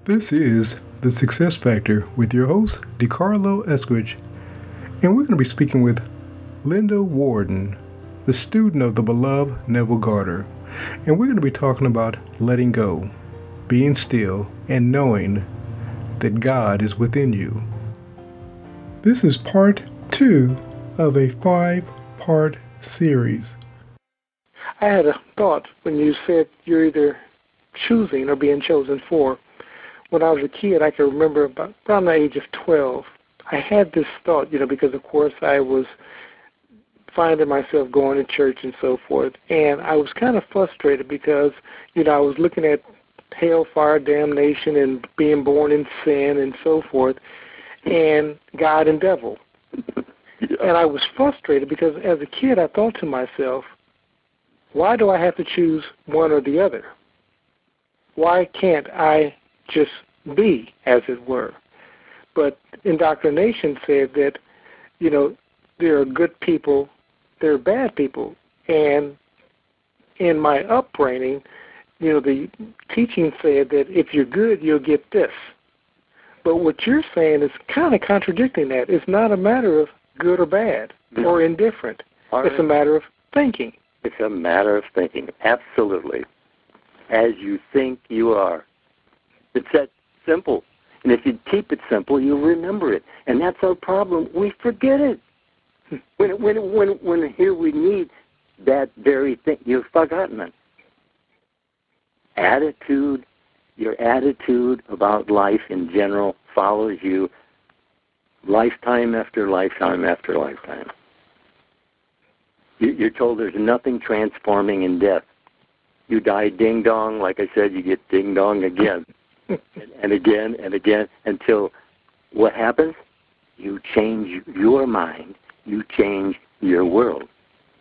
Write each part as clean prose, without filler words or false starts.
This is The Success Factor with your host, DeCarlo Eskridge, and we're going to be speaking with Lindell Warden, the student of the beloved Neville Goddard, and we're going to be talking about letting go, being still, and knowing that God is within you. This is part 2 of a 5-part series. I had a thought when you said you're either choosing or being chosen for. When I was a kid, I can remember around the age of 12, I had this thought, because of course I was finding myself going to church and so forth, and I was kind of frustrated because, I was looking at hellfire, damnation, and being born in sin and so forth, and God and devil. Yeah. And I was frustrated because as a kid I thought to myself, why do I have to choose one or the other? Why can't I just be, as it were? But indoctrination said that, there are good people, there are bad people. And in my upbringing, the teaching said that if you're good, you'll get this. But what you're saying is kind of contradicting that. It's not a matter of good or bad or indifferent. It's a matter of thinking. It's a matter of thinking, absolutely. As you think, you are. It's that simple. And if you keep it simple, you'll remember it. And that's our problem. We forget it. When here we need that very thing, you've forgotten it. Attitude, your attitude about life in general follows you lifetime after lifetime after lifetime. You're told there's nothing transforming in death. You die ding-dong, like I said, you get ding-dong again and again and again until what happens? You change your mind, you change your world,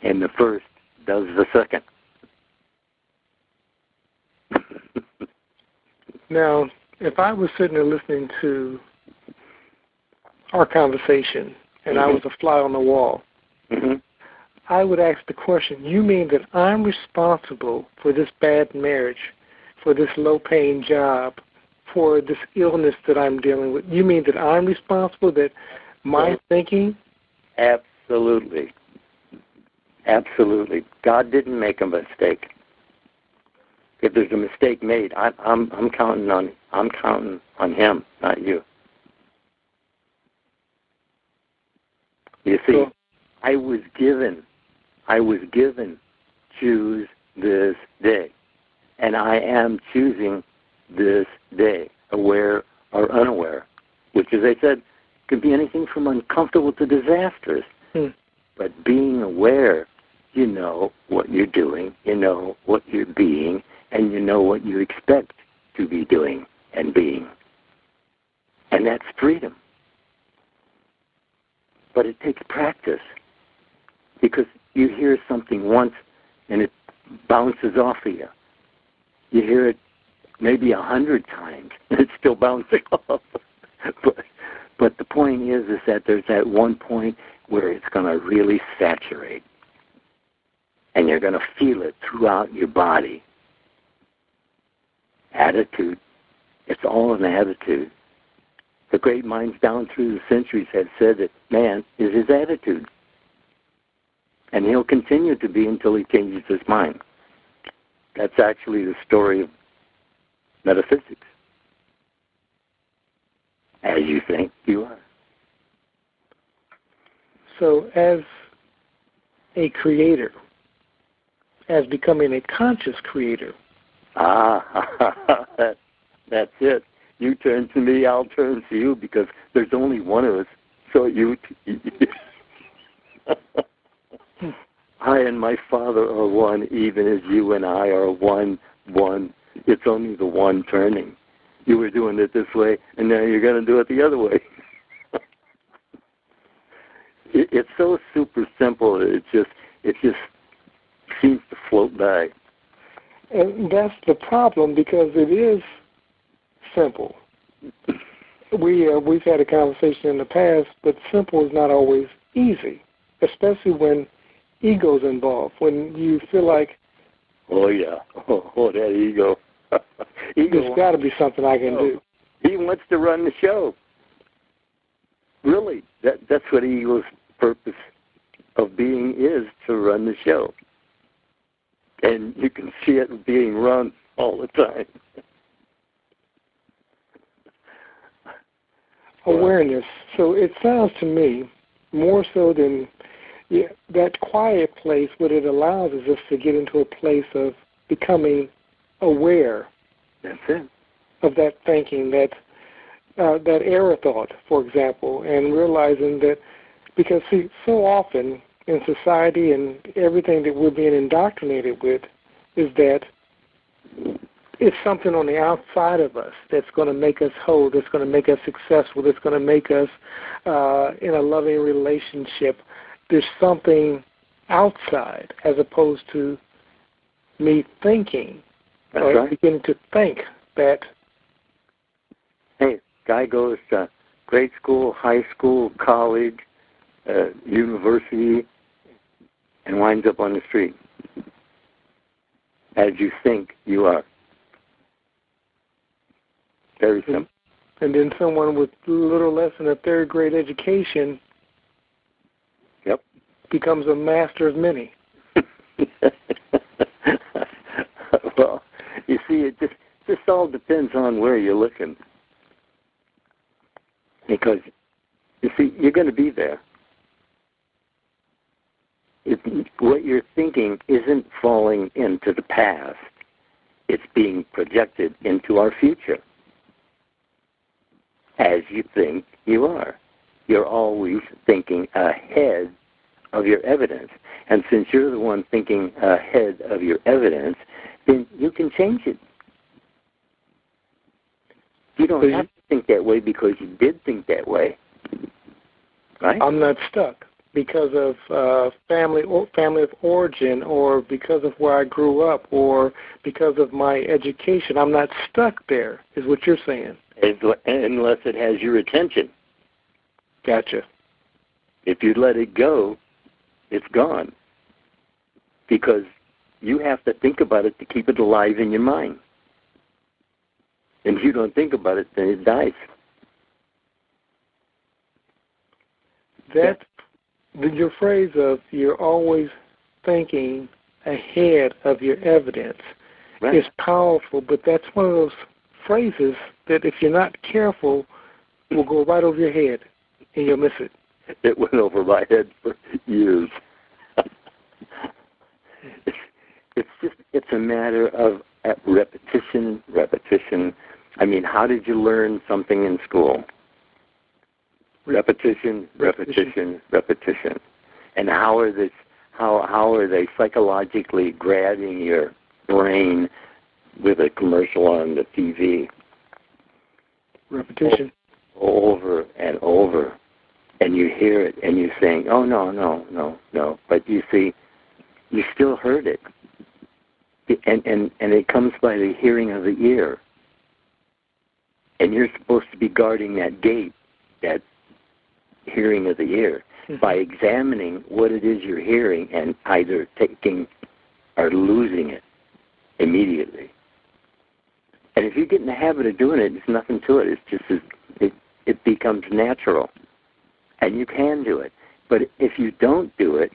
and the first does the second. Now, if I was sitting there listening to our conversation and I was a fly on the wall, I would ask the question, you mean that I'm responsible for this bad marriage, for this low-paying job, for this illness that I'm dealing with? You mean that I'm responsible, that my thinking? Absolutely. Absolutely. God didn't make a mistake. If there's a mistake made, I'm counting on Him, not you. You see, I was given choose this day. And I am choosing this day, aware or unaware, which, as I said, could be anything from uncomfortable to disastrous. But being aware, you know what you're doing, you know what you're being, and you know what you expect to be doing and being. And that's freedom. But it takes practice, because you hear something once and it bounces off of you. You hear it maybe 100 times and it's still bouncing off. But the point is that there's that one point where it's going to really saturate. And you're going to feel it throughout your body. Attitude. It's all an attitude. The great minds down through the centuries have said that man is his attitude. And he'll continue to be until he changes his mind. That's actually the story of metaphysics. As you think, you are. So as a creator, as becoming a conscious creator. That's it. You turn to me, I'll turn to you, because there's only one of us. So I and my Father are one, even as you and I are one. It's only the one turning. You were doing it this way, and now you're going to do it the other way. It's so super simple. It just seems to float by. And that's the problem, because it is simple. We've had a conversation in the past, but simple is not always easy, especially when ego's involved, when you feel like, oh yeah, that ego. There's got to be something I can do. wants to run the show. Really, that's what ego's purpose of being is, to run the show. And you can see it being run all the time. Awareness. So it sounds to me more so than that quiet place. What it allows is us to get into a place of becoming aware. That's it. Of that thinking, that error thought, for example, and realizing that, because see, so often in society and everything that we're being indoctrinated with is that it's something on the outside of us that's going to make us whole, that's going to make us successful, that's going to make us in a loving relationship. There's something outside as opposed to me thinking beginning to think that. Hey, guy goes to grade school, high school, college, university, and winds up on the street as you think you are. Very simple. And then someone with a little less than a third grade education becomes a master of many. Well, you see, it just all depends on where you're looking. Because, you see, you're going to be there. What you're thinking isn't falling into the past. It's being projected into our future. As you think you are. You're always thinking ahead of your evidence. And since you're the one thinking ahead of your evidence, then you can change it. You don't have to think that way because you did think that way. Right? I'm not stuck because of family of origin, or because of where I grew up, or because of my education. I'm not stuck there, is what you're saying. Unless it has your attention. Gotcha. If you let it go, it's gone. Because you have to think about it to keep it alive in your mind. And if you don't think about it, then it dies. Your phrase of you're always thinking ahead of your evidence is powerful, but that's one of those phrases that if you're not careful will go right over your head and you'll miss it. It went over my head for years. It's a matter of repetition. I mean, how did you learn something in school? Repetition. And how are they psychologically grabbing your brain with a commercial on the TV? Repetition. Over and over. And you hear it and you're saying, oh, no. But you see, you still heard it. And it comes by the hearing of the ear. And you're supposed to be guarding that gate, that hearing of the ear, by examining what it is you're hearing and either taking or losing it immediately. And if you get in the habit of doing it, there's nothing to it. It's just it becomes natural. And you can do it. But if you don't do it,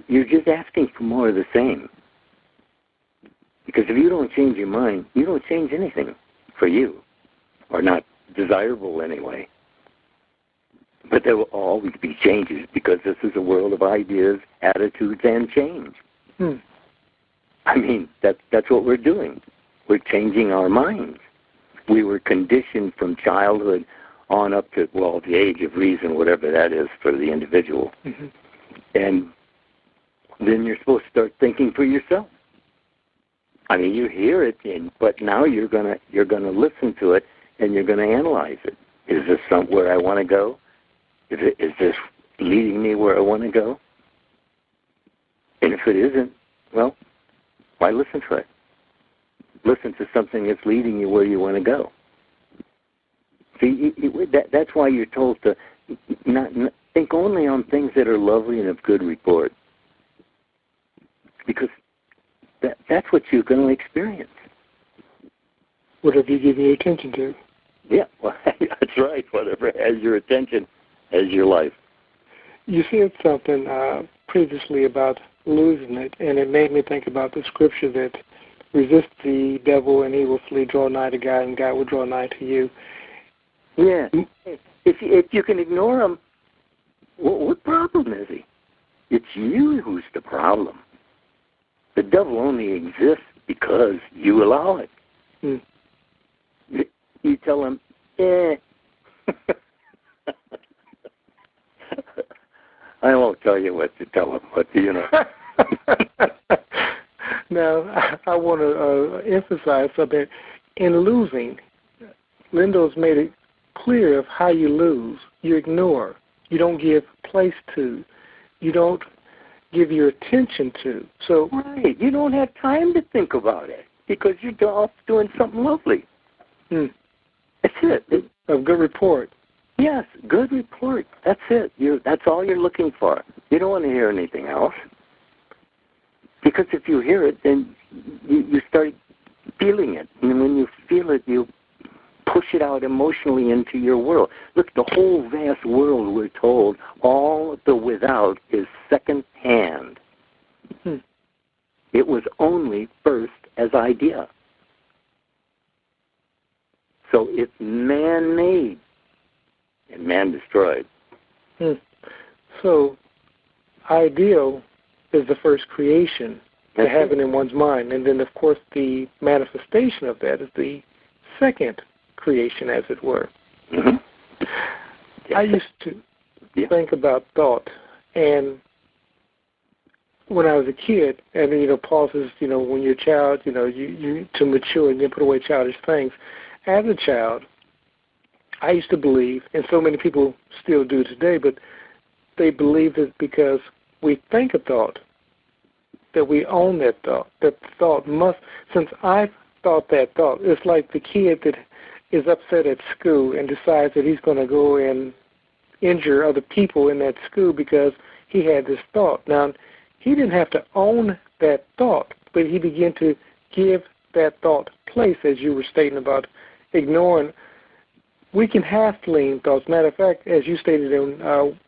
you're just asking for more of the same. Because if you don't change your mind, you don't change anything for you, or not desirable anyway. But there will always be changes because this is a world of ideas, attitudes, and change. I mean, that's what we're doing. We're changing our minds. We were conditioned from childhood on up to, the age of reason, whatever that is for the individual. And then you're supposed to start thinking for yourself. I mean, you hear it, but now you're gonna listen to it and you're gonna analyze it. Is this somewhere I want to go? Is this leading me where I want to go? And if it isn't, well, why listen to it? Listen to something that's leading you where you want to go. See, that's why you're told to not think only on things that are lovely and of good report. Because that's what you're going to experience. whatever you give your attention to. Yeah, well, that's right. Whatever has your attention has your life. You said something previously about losing it, and it made me think about the scripture that resist the devil and he will flee, draw nigh to God, and God will draw nigh to you. Yeah. If you can ignore him, what problem is he? It's you who's the problem. The devil only exists because you allow it. Mm. You tell him, I won't tell you what to tell him, but you know. Now, I want to emphasize something. In losing, Lindell's made it clear of how you lose. You ignore. You don't give place to. You don't give your attention to. So right. You don't have time to think about it because you're off doing something lovely. Hmm. That's it. A good report. Yes, good report. That's it. That's all you're looking for. You don't want to hear anything else. Because if you hear it, then you start feeling it. And when you feel it, you push it out emotionally into your world. Look, the whole vast world, we're told, all the without is second-hand. Hmm. It was only first as idea. So it's man-made and man-destroyed. Hmm. So ideal is the first creation to have it in one's mind. And then, of course, the manifestation of that is the second creation, as it were. Mm-hmm. I used to think about thought, and when I was a kid, and Paul says, when you're a child, you to mature and then put away childish things. As a child, I used to believe, and so many people still do today, but they believe that because we think a thought, that we own that thought. That thought must, since I've thought that thought, it's like the kid that is upset at school and decides that he's going to go and injure other people in that school because he had this thought. Now, he didn't have to own that thought, but he began to give that thought place, as you were stating about ignoring. We can have fleeing thoughts. Matter of fact, as you stated in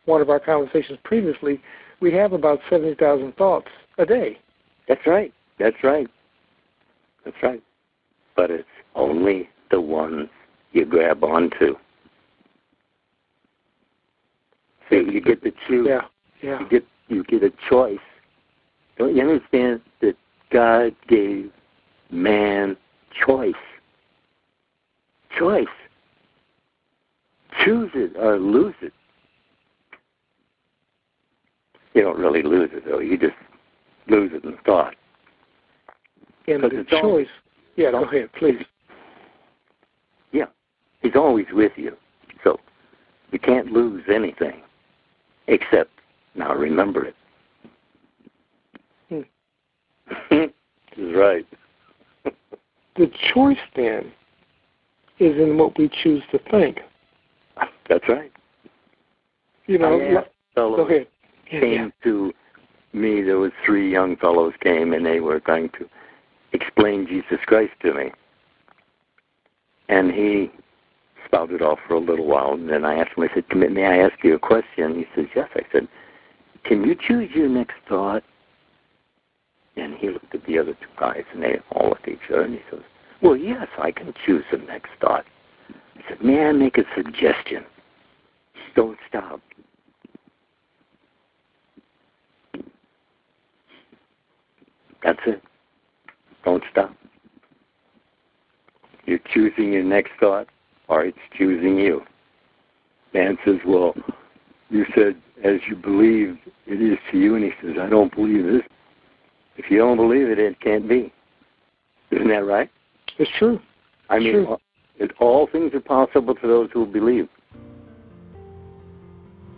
one of our conversations previously, we have about 70,000 thoughts a day. That's right. That's right. That's right. But it's only the ones you grab onto. So you get to choose. Yeah. Yeah. You get a choice. Don't you understand that God gave man choice? Choice. Choose it or lose it. You don't really lose it, though. You just lose it in thought. And the choice. Yeah, go ahead, please. Yeah. He's always with you. So you can't lose anything except, now remember it. This is right. The choice, then, is in what we choose to think. That's right. Go ahead. Came to me, there was 3 young fellows came, and they were going to explain Jesus Christ to me. And he spouted off for a little while, and then I asked him, I said, may I ask you a question? He says, yes. I said, can you choose your next thought? And he looked at the other 2 guys, and they all looked at each other, and he says, well, yes, I can choose the next thought. I said, may I make a suggestion? Don't stop. That's it. Don't stop. You're choosing your next thought, or it's choosing you. Man says, well, you said, as you believe, it is to you. And he says, I don't believe this. If you don't believe it, it can't be. Isn't that right? It's true. I mean, all things are possible to those who believe.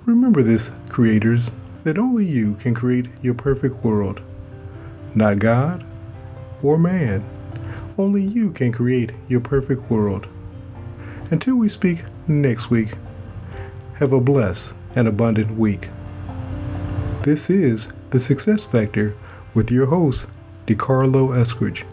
Remember this, creators, that only you can create your perfect world. Not God or man. Only you can create your perfect world. Until we speak next week, have a blessed and abundant week. This is The Success Factor with your host, DeCarlo Eskridge.